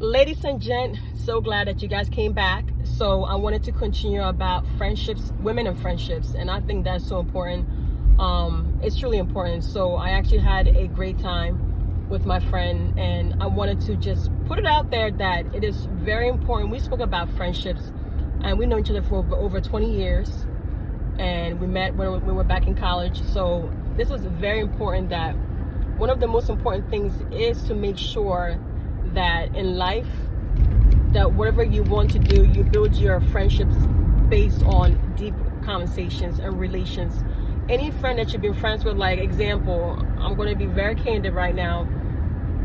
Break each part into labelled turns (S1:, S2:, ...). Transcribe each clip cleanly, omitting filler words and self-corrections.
S1: Ladies and gents, so glad that you guys came back. So I wanted to continue about friendships, women and friendships, and I think that's so important. It's truly important. So I actually had a great time with my friend, and I wanted to just put it out there that it is very important. We spoke about friendships, and we know each other for over 20 years, and we met when we were back in college. So this is very important. That one of the most important things is to make sure that in life, that whatever you want to do, you build your friendships based on deep conversations and relations. Any friend that you've been friends with, like example, I'm going to be very candid right now.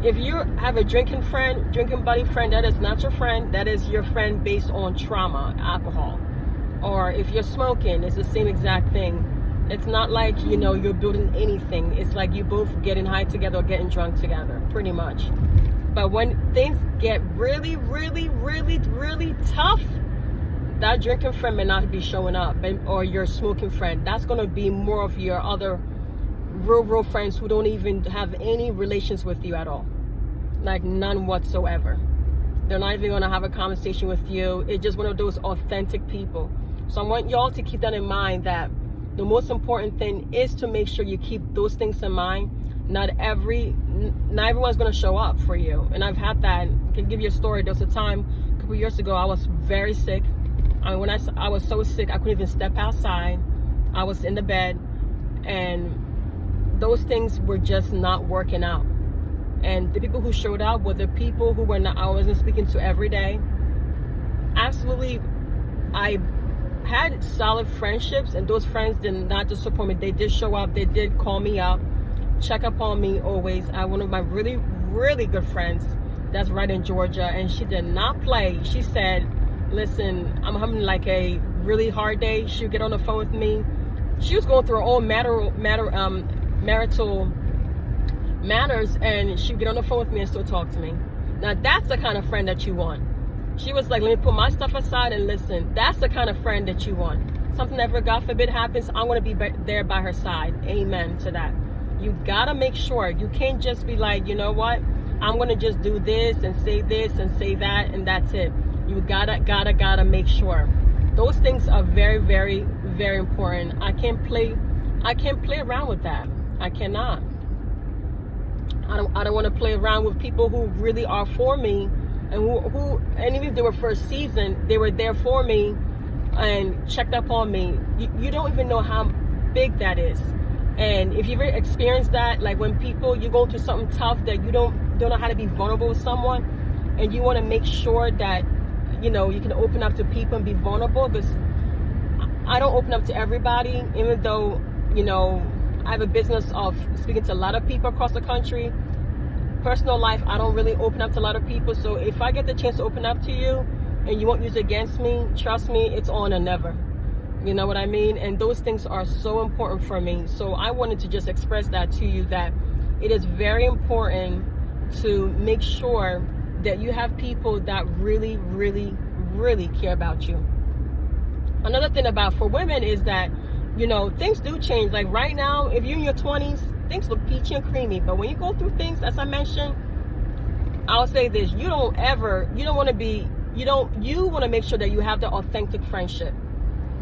S1: If you have a drinking buddy friend, that is not your friend. That is your friend based on trauma, alcohol. Or if you're smoking, it's the same exact thing. It's not like, you're building anything. It's like you both getting high together or getting drunk together, pretty much. But when things get really, really, really, really tough, that drinking friend may not be showing up, or your smoking friend. That's going to be more of your other real friends who don't even have any relations with you at all. Like none whatsoever. They're not even going to have a conversation with you. It's just one of those authentic people. So I want y'all to keep that in mind, that the most important thing is to make sure you keep those things in mind. Not everyone's going to show up for you. And I've had that. I can give you a story. There was a time a couple years ago, I was very sick. When I was so sick, I couldn't even step outside. I was in the bed, and those things were just not working out. And the people who showed up were the people who I wasn't speaking to every day. Absolutely, I had solid friendships, and those friends did not just support me. They did show up. They did call me up, check up on me always. I one of my really, really good friends that's right in Georgia, and she did not play. She said, listen, I'm having like a really hard day. She'll get on the phone with me. She was going through her own marital matters, and she'd get on the phone with me and still talk to me. Now that's the kind of friend that you want. She was like, let me put my stuff aside and listen. That's the kind of friend that you want. Something ever, God forbid, happens, I'm going to be there by her side. Amen to that. You gotta make sure. You can't just be like, you know what, I'm gonna just do this and say that and that's it. You gotta make sure. Those things are very, very, very important. I can't play around with that. I cannot. I don't want to play around with people who really are for me, and who and even if they were for a season, they were there for me and checked up on me. You don't even know how big that is. And if you've ever experienced that, like when you go through something tough that you don't know how to be vulnerable with someone, and you want to make sure that you can open up to people and be vulnerable, because I don't open up to everybody, even though I have a business of speaking to a lot of people across the country. Personal life, I don't really open up to a lot of people. So if I get the chance to open up to you and you won't use it against me, trust me, it's on and never. You know what I mean? And those things are so important for me. So I wanted to just express that to you, that it is very important to make sure that you have people that really, really, really care about you. Another thing for women is that, things do change. Like right now, if you're in your 20s, things look peachy and creamy. But when you go through things, as I mentioned, I'll say this, you want to make sure that you have the authentic friendship.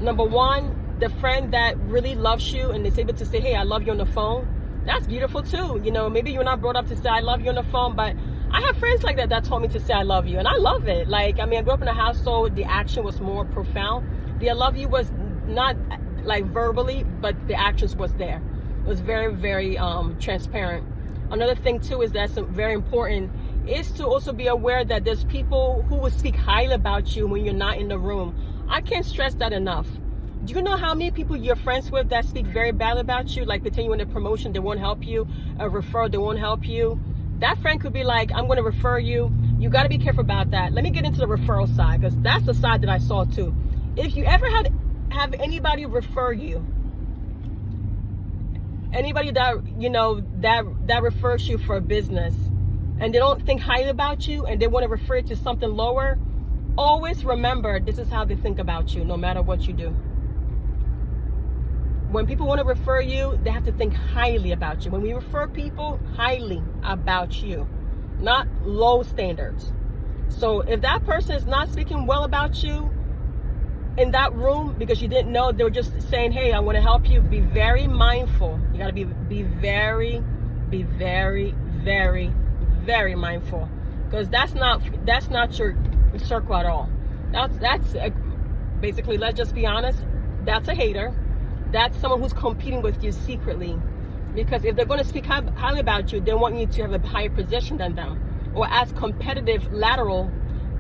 S1: Number one, the friend that really loves you and is able to say, hey, I love you on the phone. That's beautiful too. Maybe you're not brought up to say I love you on the phone, but I have friends like that told me to say I love you, and I love it. Like, I grew up in a household, the action was more profound. The I love you was not like verbally, but the actions was there. It was very, very transparent. Another thing too is that's very important is to also be aware that there's people who will speak highly about you when you're not in the room. I can't stress that enough. Do you know how many people you're friends with that speak very badly about you? Like they tell you in a promotion, they won't help you. A referral, they won't help you. That friend could be like, I'm going to refer you. You got to be careful about that. Let me get into the referral side, because that's the side that I saw too. If you ever have anybody refer you, anybody that that refers you for a business, and they don't think highly about you and they want to refer you to something lower, always remember this is how they think about you, no matter what you do. When people want to refer you, they have to think highly about you. When we refer people, highly about you, not low standards. So if that person is not speaking well about you in that room because you didn't know, they were just saying, hey, I want to help you, be very mindful. You got to be very, very, very mindful, because that's not your circle at all. That's basically, let's just be honest, that's a hater. That's someone who's competing with you secretly, because if they're going to speak highly about you, they want you to have a higher position than them, or as competitive lateral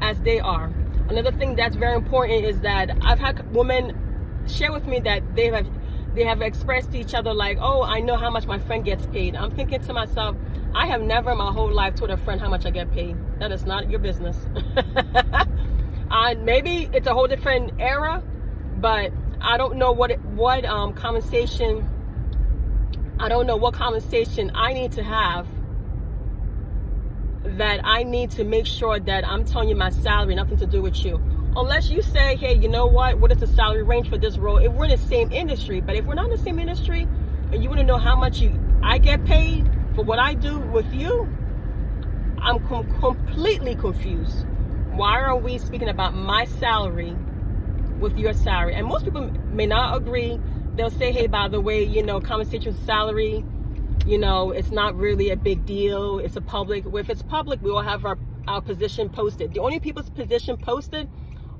S1: as they are. Another thing that's very important is that I've had women share with me that they have expressed to each other like, oh, I know how much my friend gets paid. I'm thinking to myself, I have never in my whole life told a friend how much I get paid. That is not your business. Maybe it's a whole different era, but I don't know what compensation. I don't know what compensation I need to have, that I need to make sure that I'm telling you my salary, nothing to do with you. Unless you say, hey, you know what is the salary range for this role? If we're in the same industry. But if we're not in the same industry and you want to know how much I get paid for what I do with you, I'm completely confused. Why are we speaking about my salary with your salary? And most people may not agree. They'll say, hey, by the way, compensation salary, it's not really a big deal. It's a public. If it's public, we all have our position posted. The only people's position posted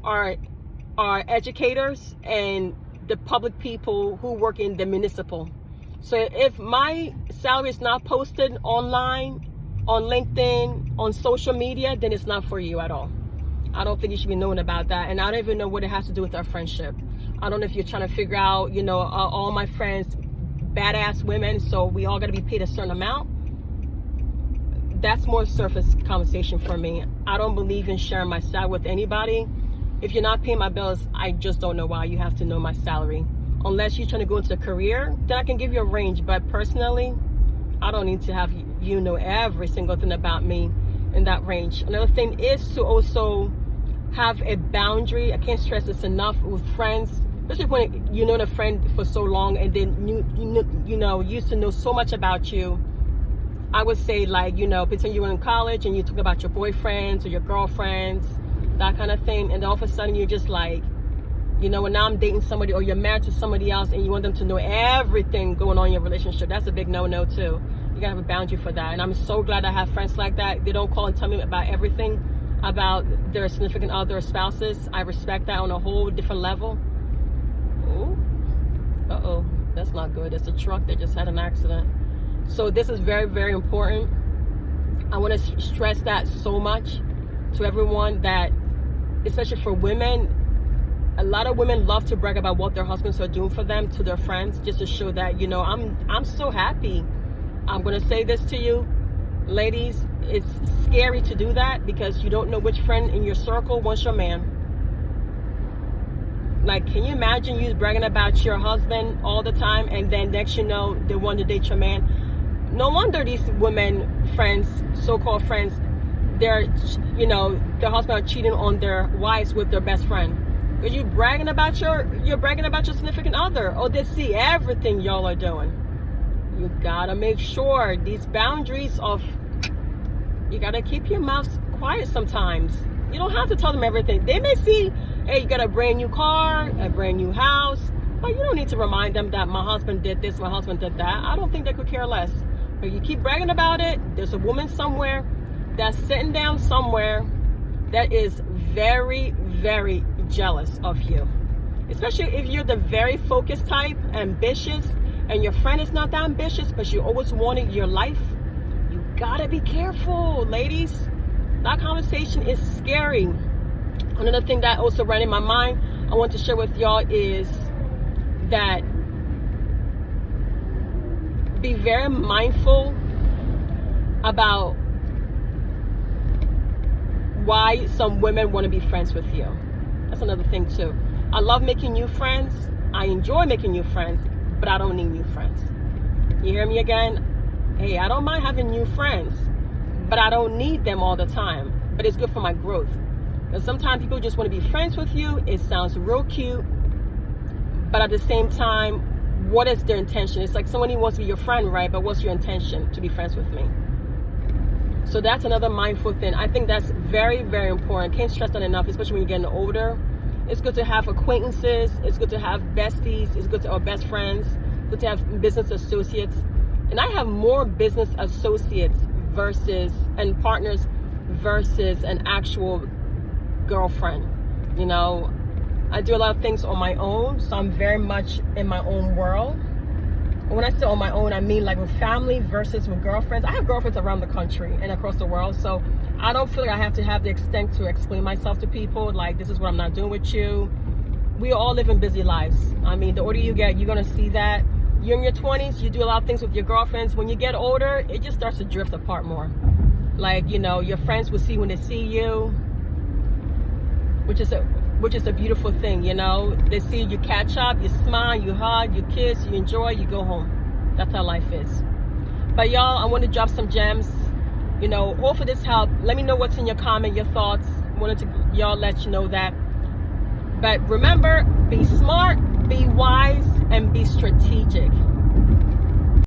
S1: are educators and the public people who work in the municipal. So if my salary is not posted online, on LinkedIn, on social media, then it's not for you at all. I don't think you should be knowing about that. And I don't even know what it has to do with our friendship. I don't know if you're trying to figure out, all my friends, badass women, so we all got to be paid a certain amount. That's more surface conversation for me. I don't believe in sharing my salary with anybody. If you're not paying my bills, I just don't know why you have to know my salary. Unless you're trying to go into a career, then I can give you a range. But personally, I don't need to have you know every single thing about me in that range. Another thing is to also have a boundary. I can't stress this enough with friends, especially when you know a friend for so long and then you used to know so much about you. I would say, like, pretend you were in college and you talk about your boyfriends or your girlfriends, that kind of thing, and then all of a sudden you're just like, when now I'm dating somebody, or you're married to somebody else and you want them to know everything going on in your relationship. That's a big no-no too. You gotta have a boundary for that. And I'm so glad I have friends like that. They don't call and tell me about everything about their significant other or spouses. I respect that on a whole different level. Oh, uh-oh, that's not good. It's a truck that just had an accident. So this is very, very important. I want to stress that so much to everyone, that especially for women, a lot of women love to brag about what their husbands are doing for them to their friends, just to show that, I'm so happy. I'm going to say this to you, ladies, it's scary to do that, because you don't know which friend in your circle wants your man. Like, can you imagine you bragging about your husband all the time, and then next they want to date your man? No wonder these women friends, so-called friends, their husband are cheating on their wives with their best friend. Because you're bragging about your significant other, or they see everything y'all are doing. You gotta make sure these boundaries you gotta keep your mouth quiet sometimes. You don't have to tell them everything. They may see, hey, you got a brand new car, a brand new house, but you don't need to remind them that my husband did this, my husband did that. I don't think they could care less. But you keep bragging about it, there's a woman somewhere that's sitting down somewhere that is very, very jealous of you. Especially if you're the very focused type, ambitious, and your friend is not that ambitious, but you always wanted your life. You gotta be careful, ladies. That conversation is scary. Another thing that also ran in my mind, I want to share with y'all, is that be very mindful about why some women want to be friends with you. That's another thing too. I love making new friends. I enjoy making new friends, but I don't need new friends. You hear me again? Hey, I don't mind having new friends, but I don't need them all the time. But it's good for my growth. Because sometimes people just want to be friends with you. It sounds real cute, but at the same time, what is their intention? It's like somebody wants to be your friend, right? But what's your intention to be friends with me? So that's another mindful thing. I think that's very, very important. Can't stress that enough, especially when you're getting older. It's good to have acquaintances. It's good to have besties. It's good to, or best friends. It's good to have business associates. And I have more business associates and partners versus an actual girlfriend. You know, I do a lot of things on my own, so I'm very much in my own world. And when I say on my own, I mean like with family versus with girlfriends. I have girlfriends around the country and across the world, so I don't feel like I have to have the extent to explain myself to people, like this is what I'm not doing with you. We all live in busy lives. I mean, the older you get, you're gonna see that. You're in your 20s, you do a lot of things with your girlfriends. When you get older, it just starts to drift apart more. Like, you know, your friends will see when they see you, which is a beautiful thing, you know. They see you catch up, you smile, you hug, you kiss, you enjoy, you go home. That's how life is. But y'all, I want to drop some gems. You know, all for this help. Let me know what's in your comment, your thoughts. Wanted to y'all let you know that. But remember, be smart, be wise, and be strategic.